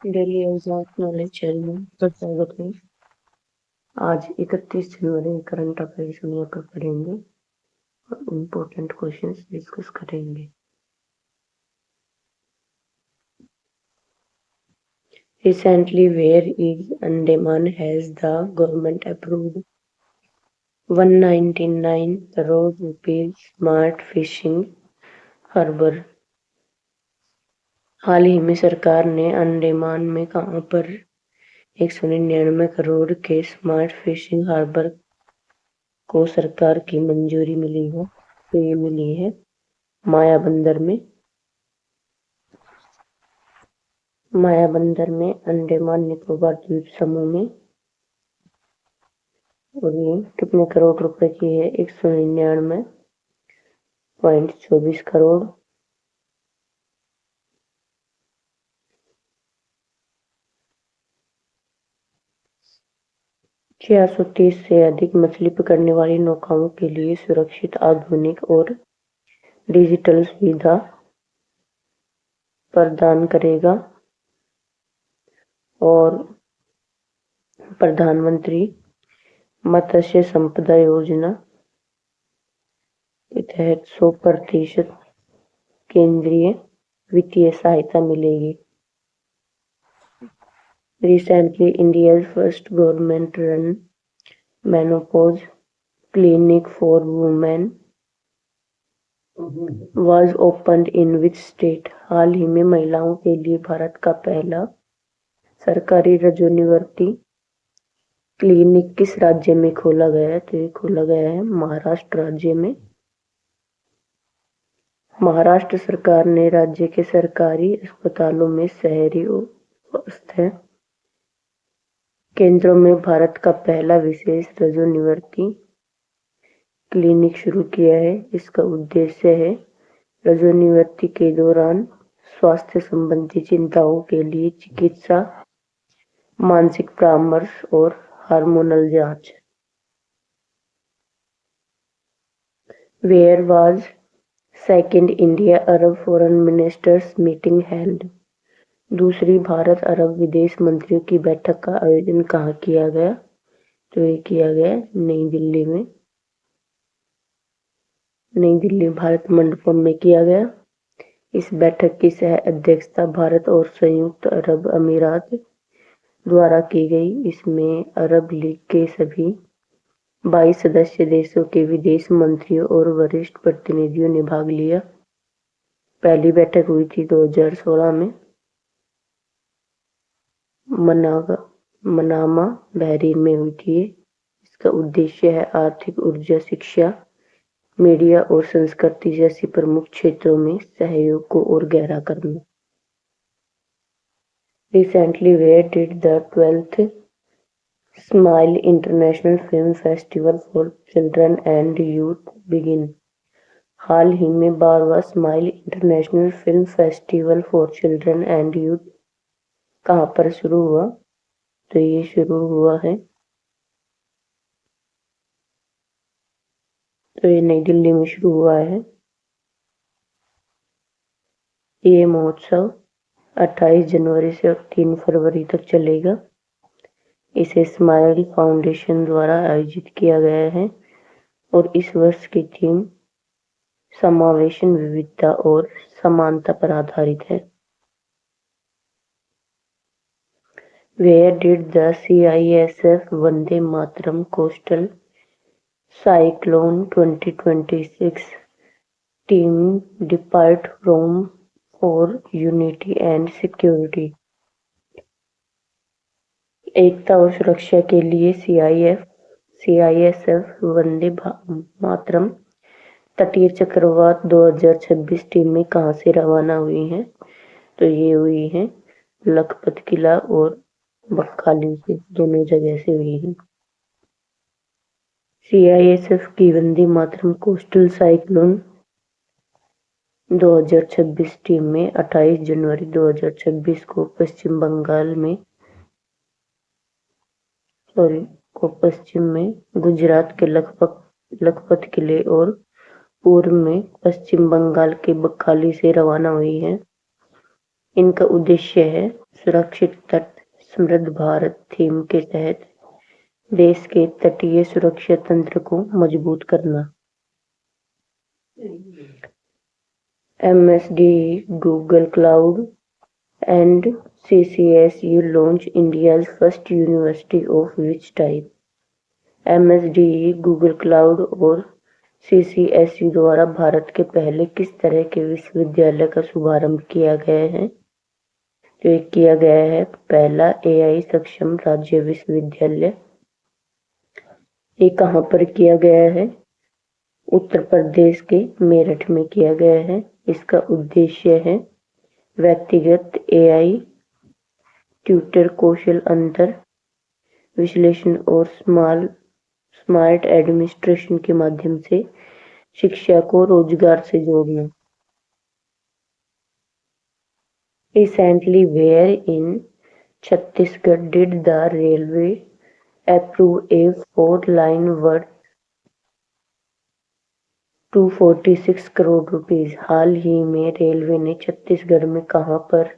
Daily exact knowledge channel में आपका स्वागत है। आज 31 जनवरी करंट अफेयर्स में पर पढ़ेंगे और इम्पोर्टेंट क्वेश्चंस डिस्कस करेंगे। Recently, where is Andaman has the government approved 199 crore rupees smart fishing harbour। हाल ही में सरकार ने अंडमान में कहां पर 199 करोड़ के स्मार्ट फिशिंग हार्बर को सरकार की मंजूरी मिली है। तो ये मिली है मायाबंदर में अंडमान निकोबार द्वीप समूह में। और ये कितने करोड़ रुपए की है? 199.24 करोड़। छह सौ 30 से अधिक मछली पकड़ने वाली नौकाओं के लिए सुरक्षित, आधुनिक और डिजिटल सुविधा प्रदान करेगा। और प्रधानमंत्री मत्स्य संपदा योजना के तहत 100% केंद्रीय वित्तीय सहायता मिलेगी। Recently, India's first government-run menopause clinic for women was opened in which state? हाल ही में महिलाओं के लिए भारत का पहला सरकारी रजोनिवर्ती क्लिनिक किस राज्य में खोला गया है? तो ये खोला गया है महाराष्ट्र राज्य में। महाराष्ट्र सरकार ने राज्य के सरकारी अस्पतालों में शहरी स्वास्थ्य केंद्रों में भारत का पहला विशेष रजोनिवर्ती क्लिनिक शुरू किया है। इसका उद्देश्य है रजोनिवर्ती के दौरान स्वास्थ्य संबंधी चिंताओं के लिए चिकित्सा, मानसिक परामर्श और हार्मोनल जांच। Where was second India Arab Foreign Ministers meeting held? दूसरी भारत अरब विदेश मंत्रियों की बैठक का आयोजन कहाँ किया गया? तो ये किया गया नई दिल्ली में। नई दिल्ली भारत मंडपम में किया गया। इस बैठक की सह अध्यक्षता भारत और संयुक्त अरब अमीरात द्वारा की गई। इसमें अरब लीग के सभी 22 सदस्य देशों के विदेश मंत्रियों और वरिष्ठ प्रतिनिधियों ने भाग लिया। पहली बैठक हुई थी 2016 में मनामा बहरीन में हुई थी। इसका उद्देश्य है आर्थिक, ऊर्जा, शिक्षा, मीडिया और संस्कृति जैसी प्रमुख क्षेत्रों में सहयोग को और गहरा करना। Recently, where did the 12th Smile International Film Festival for Children and Youth begin? हाल ही में 12वां smile international film festival for children and youth कहाँ पर शुरू हुआ? तो ये शुरू हुआ है, तो ये नई दिल्ली में शुरू हुआ है। ये महोत्सव 28 जनवरी से 3 फरवरी तक चलेगा। इसे स्माइल फाउंडेशन द्वारा आयोजित किया गया है और इस वर्ष की थीम समावेशन, विविधता और समानता पर आधारित है। Where did the CISF Vande Mataram Coastal Cyclone 2026 team depart from for unity and security? एकता और सुरक्षा के लिए CISF वंदे मातरम तटीय चक्रवात 2026 टीम में कहाँ से रवाना हुई है? तो ये हुई है लखपत किला और बकहाली से, दोनों जगह से हुई है। CISF की Vande Mataram coastal cyclone 2026 team में 28 जनवरी 2026 को पश्चिम में गुजरात के लखपत किले और पूर्व में पश्चिम बंगाल के बकहाली से रवाना हुई है। इनका उद्देश्य है सुरक्षित तट समृद्ध भारत थीम के तहत देश के तटीय सुरक्षा तंत्र को मजबूत करना। MSDE, Google Cloud and CCSU launched India's first university of which type? MSDE, Google Cloud और CCSU द्वारा भारत के पहले किस तरह के विश्वविद्यालय का शुभारंभ किया गया है? तो ये किया गया है पहला AI सक्षम राज्य विश्वविद्यालय। ये कहाँ पर किया गया है? उत्तर प्रदेश के मेरठ में किया गया है। इसका उद्देश्य है व्यक्तिगत AI ट्यूटर कौशल अंतर विश्लेषण और स्मार्ट एडमिनिस्ट्रेशन के माध्यम से शिक्षा को रोजगार से जोड़ना। Recently, where in Chhattisgarh did the railway approve a 4-line worth 246 crore rupees? हाल ही में रेलवे ने छत्तीसगढ़ में कहां पर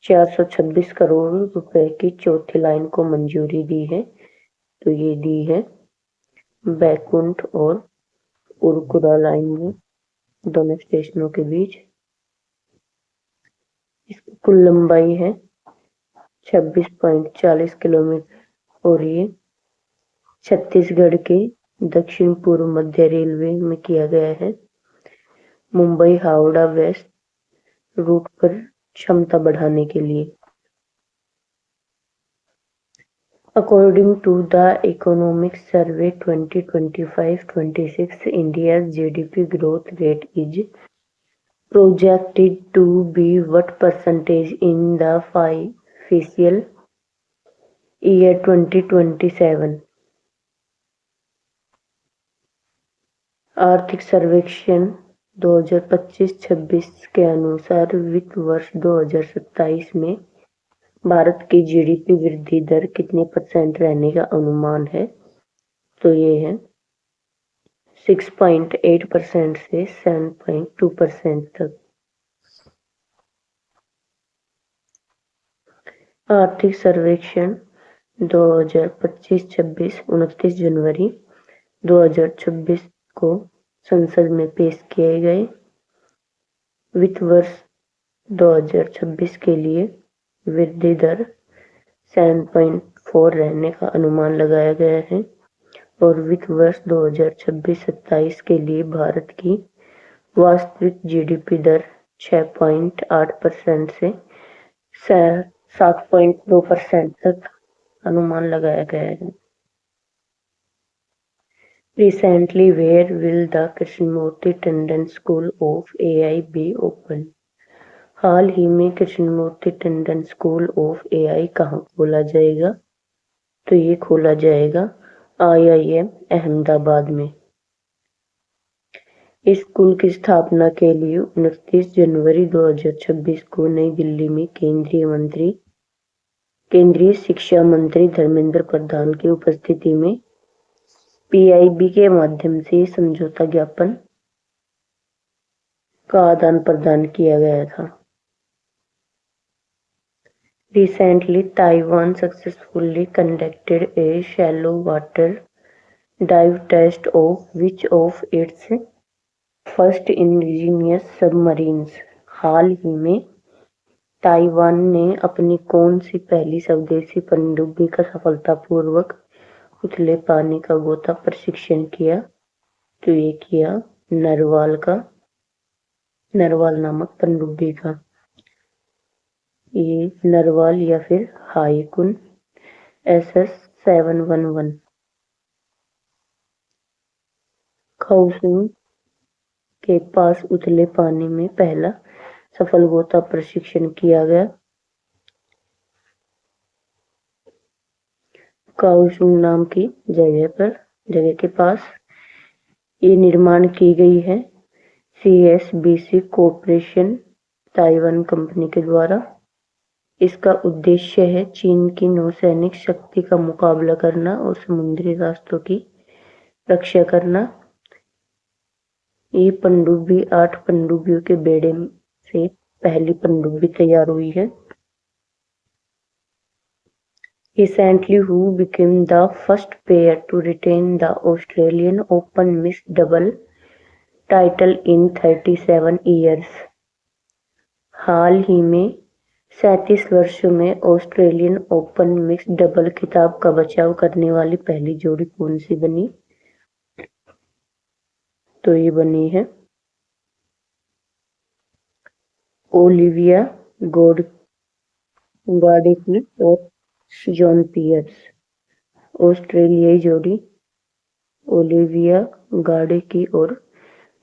426 करोड़ रुपए की चौथी लाइन को मंजूरी दी है? तो ये दी है बैकुंठ और उरकुरा लाइन में, दोनों स्टेशनों के बीच। इसकी कुल लंबाई है 26.40 किलोमीटर और ये छत्तीसगढ़ के दक्षिण पूर्व मध्य रेलवे में किया गया है। मुंबई हावड़ा वेस्ट रूट पर क्षमता बढ़ाने के लिए। According to the Economic Survey 2025-26, India's GDP growth rate is projected to be what percentage in the fiscal year 2027? आर्थिक सर्वेक्षण 2025-26 के अनुसार वित्त वर्ष 2027 में भारत की GDP वृद्धि दर कितने % रहने का अनुमान है? तो ये है 6.8% से 7.2% तक। आर्थिक सर्वेक्षण 2025-26 29 जनवरी 2026 को संसद में पेश किए गए। वित्त वर्ष 2026 के लिए वृद्धि दर 7.4 रहने का अनुमान लगाया गया है और वित्त वर्ष 2026-27 के लिए भारत की वास्तविक GDP दर 6.8% से 7.2% तक अनुमान लगाया गया है। Recently, where will the Krishnamurti Tandon School of AI be opened? हाल ही में Krishnamurthy Tandon school of AI कहाँ खोला जाएगा? तो ये खोला जाएगा IIM अहमदाबाद में। इस स्कूल की स्थापना के लिए 29 जनवरी 2026 को नई दिल्ली में केंद्रीय शिक्षा मंत्री धर्मेंद्र प्रधान की उपस्थिति में PIB के माध्यम से समझौता ज्ञापन का आदान प्रदान किया गया था। Recently, Taiwan successfully conducted a shallow water dive test of which of its first indigenous submarines? हाल ही में ताइवान ने अपनी कौन सी पहली स्वदेशी पनडुब्बी का सफलतापूर्वक उथले पानी का गोता प्रशिक्षण किया? तो ये किया नरवाल नामक पनडुब्बी का। ये नरवाल या फिर हाईकुन SS 711 काओसुन के पास उथले पानी में पहला सफल गोता प्रशिक्षण किया गया। काओसुन नाम की जगह के पास ये निर्माण की गई है CSBC कॉर्पोरेशन ताइवान कंपनी के द्वारा। इसका उद्देश्य है चीन की नौसैनिक शक्ति का मुकाबला करना और समुद्री रास्तों की रक्षा करना। ये पनडुब्बी 8 पनडुब्बियों के बेड़े से पहली पनडुब्बी तैयार हुई है। Recently, who became the first pair to retain the Australian Open mixed double title in 37 years? हाल ही में 37 वर्षों में ऑस्ट्रेलियन ओपन मिक्स्ड डबल खिताब का बचाव करने वाली पहली जोड़ी कौन सी बनी? तो ये बनी है ओलिविया गॉडेकी और जॉन पियर्स। ऑस्ट्रेलियाई जोड़ी ओलिविया गॉडेकी और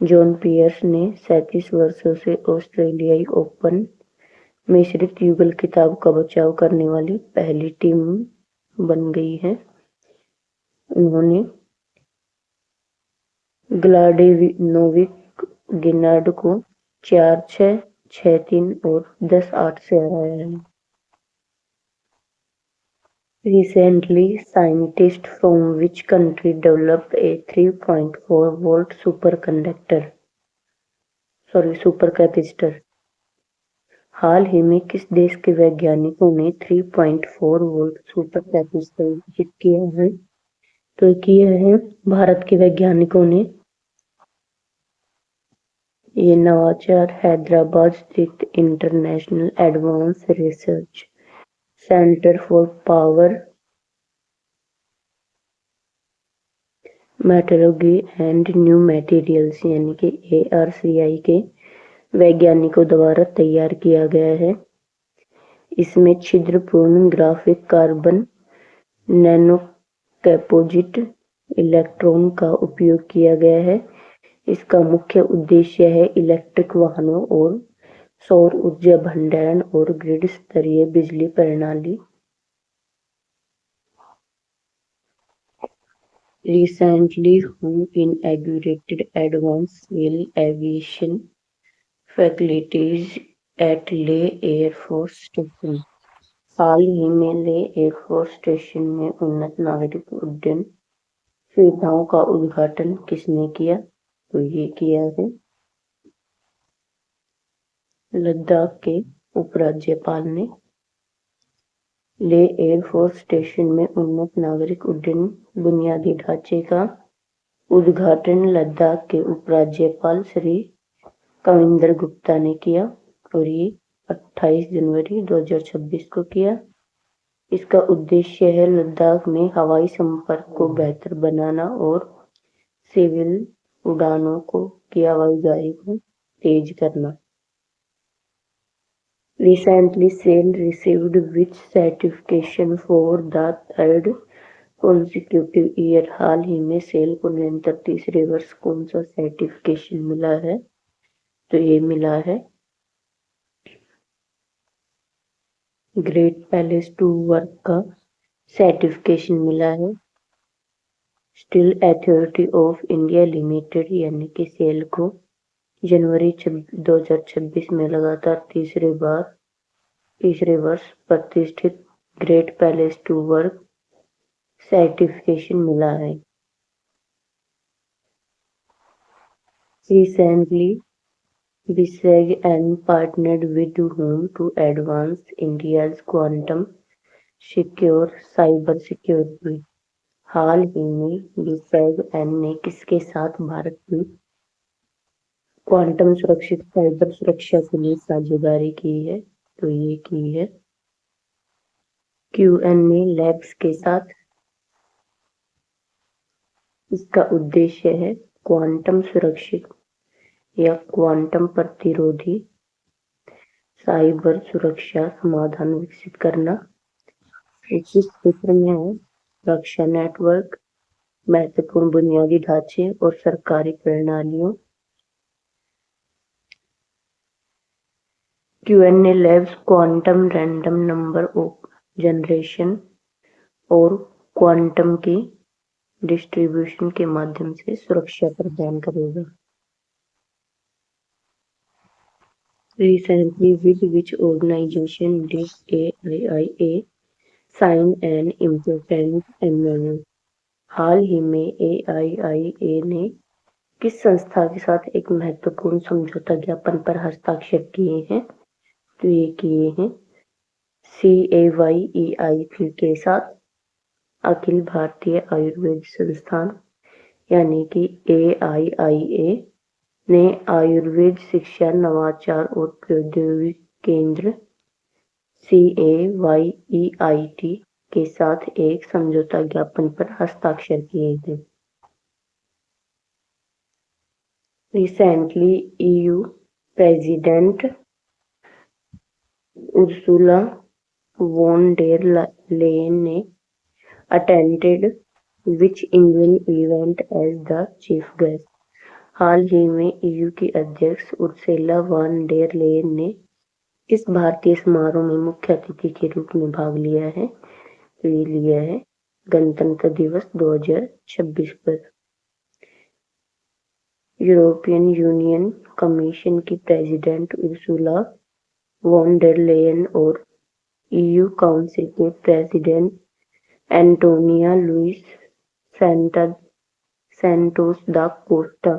जॉन पियर्स ने 37 वर्षों से ऑस्ट्रेलियाई ओपन मिश्रित युगल खिताब का बचाव करने वाली पहली टीम बन गई है। उन्होंने ग्लाडेनोविक गिनार्ड को 4-6, 6-3 और 10-8 से हराया है। Recently, scientists from which country developed a 3.4-volt supercapacitor? हाल ही में किस देश के वैज्ञानिकों ने 3.4 वोल्ट सुपर कैपेसिटर विकसित किया है? तो किया है भारत के वैज्ञानिकों ने। ये नवाचार हैदराबाद स्थित international advance research centre for power metrology and new materials यानी कि ARCI के वैज्ञानिकों द्वारा तैयार किया गया है। इसमें छिद्रपूर्ण ग्राफिक कार्बन नैनोकम्पोजिट इलेक्ट्रोड का उपयोग किया गया है। इसका मुख्य उद्देश्य है इलेक्ट्रिक वाहनों और सौर ऊर्जा भंडारण और ग्रिड स्तरीय बिजली प्रणाली। Recently, who inaugurated advanced civil aviation facilities at ले एयर फोर्स स्टेशन? हाल ही में ले एयरफोर्स स्टेशन में उन्नत नागरिक उड्डयन सुविधाओं का उद्घाटन किसने किया? तो ये किया है लद्दाख के उपराज्यपाल ने। ले एयरफोर्स स्टेशन में उन्नत नागरिक उड्डयन बुनियादी ढांचे का उद्घाटन लद्दाख के उपराज्यपाल श्री कविंदर गुप्ता ने किया और ये 28 जनवरी 2026 को किया। इसका उद्देश्य है लद्दाख में हवाई संपर्क को बेहतर बनाना और सिविल उड़ानों की आवाजाही को तेज करना। Recently, SAIL received which certification for the third consecutive year? हाल ही में सेल को निरंतर तीसरे वर्ष कौन सा सर्टिफिकेशन मिला है? तो ये मिला है ग्रेट पैलेस टू वर्क का सर्टिफिकेशन मिला है। Steel authority of India limited यानी कि सेल को जनवरी 2026 में लगातार तीसरे वर्ष प्रतिष्ठित great place to work certification मिला है। Recently, BSEG and partnered with whom to advance India's quantum secure cyber security? हाल ही में BSEG ने किसके साथ भारत की क्वांटम सुरक्षित साइबर सुरक्षा के लिए साझेदारी की है? तो ये की है QNA लैब्स के साथ। इसका उद्देश्य है क्वांटम सुरक्षित या क्वांटम प्रतिरोधी साइबर सुरक्षा समाधान विकसित करना। इस क्षेत्र में है रक्षा नेटवर्क, महत्वपूर्ण बुनियादी ढांचे और सरकारी प्रणालियों। QNA labs quantum random number of generation और क्वांटम की डिस्ट्रीब्यूशन के माध्यम से सुरक्षा प्रदान करेगा। Recently, with which organization did AIIA sign an important MOU? हाल ही में AIIA ने किस संस्था के साथ एक महत्वपूर्ण समझौता ज्ञापन पर हस्ताक्षर किए हैं? तो ये किए हैं CAYEIC के साथ अखिल भारतीय आयुर्वेद संस्थान यानी कि AIIA ने आयुर्वेद शिक्षा नवाचार और प्रौद्योगिकी केंद्र CAYEIT के साथ एक समझौता ज्ञापन पर हस्ताक्षर किए थे। Recently, EU President Ursula von der Leyen ने attended which Indian event as the chief guest? हाल ही में EU की अध्यक्ष उर्सुला वॉन डेर लेयन ने किस भारतीय समारोह में मुख्य अतिथि के रूप में भाग लिया है? तो ये लिया है गणतंत्र दिवस 2026 पर। यूरोपियन यूनियन कमीशन की president Ursula von der Leyen और EU काउंसिल के president Antonio Luis Santos da Costa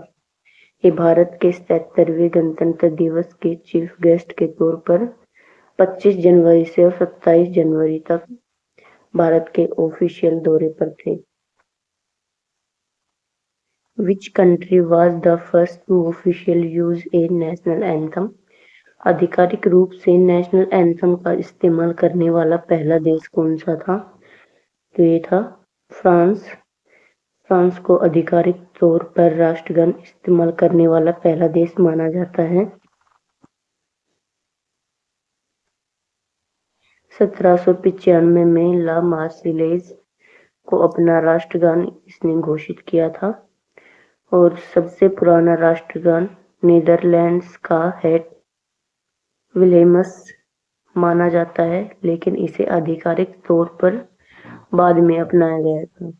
ये भारत के 77वें गणतंत्र दिवस के चीफ गेस्ट के तौर पर 25 जनवरी से और 27 जनवरी तक भारत के ऑफिशियल दौरे पर थे। Which country was the first to officially use a national anthem? आधिकारिक रूप से नेशनल एंथम का इस्तेमाल करने वाला पहला देश कौन सा था? तो ये था फ्रांस। फ्रांस को आधिकारिक तौर पर राष्ट्रगान इस्तेमाल करने वाला पहला देश माना जाता है। 1795 में ला मार्सिलेज को अपना राष्ट्रगान इसने घोषित किया था और सबसे पुराना राष्ट्रगान नीदरलैंड्स का हेट विलेमस माना जाता है, लेकिन इसे आधिकारिक तौर पर बाद में अपनाया गया था।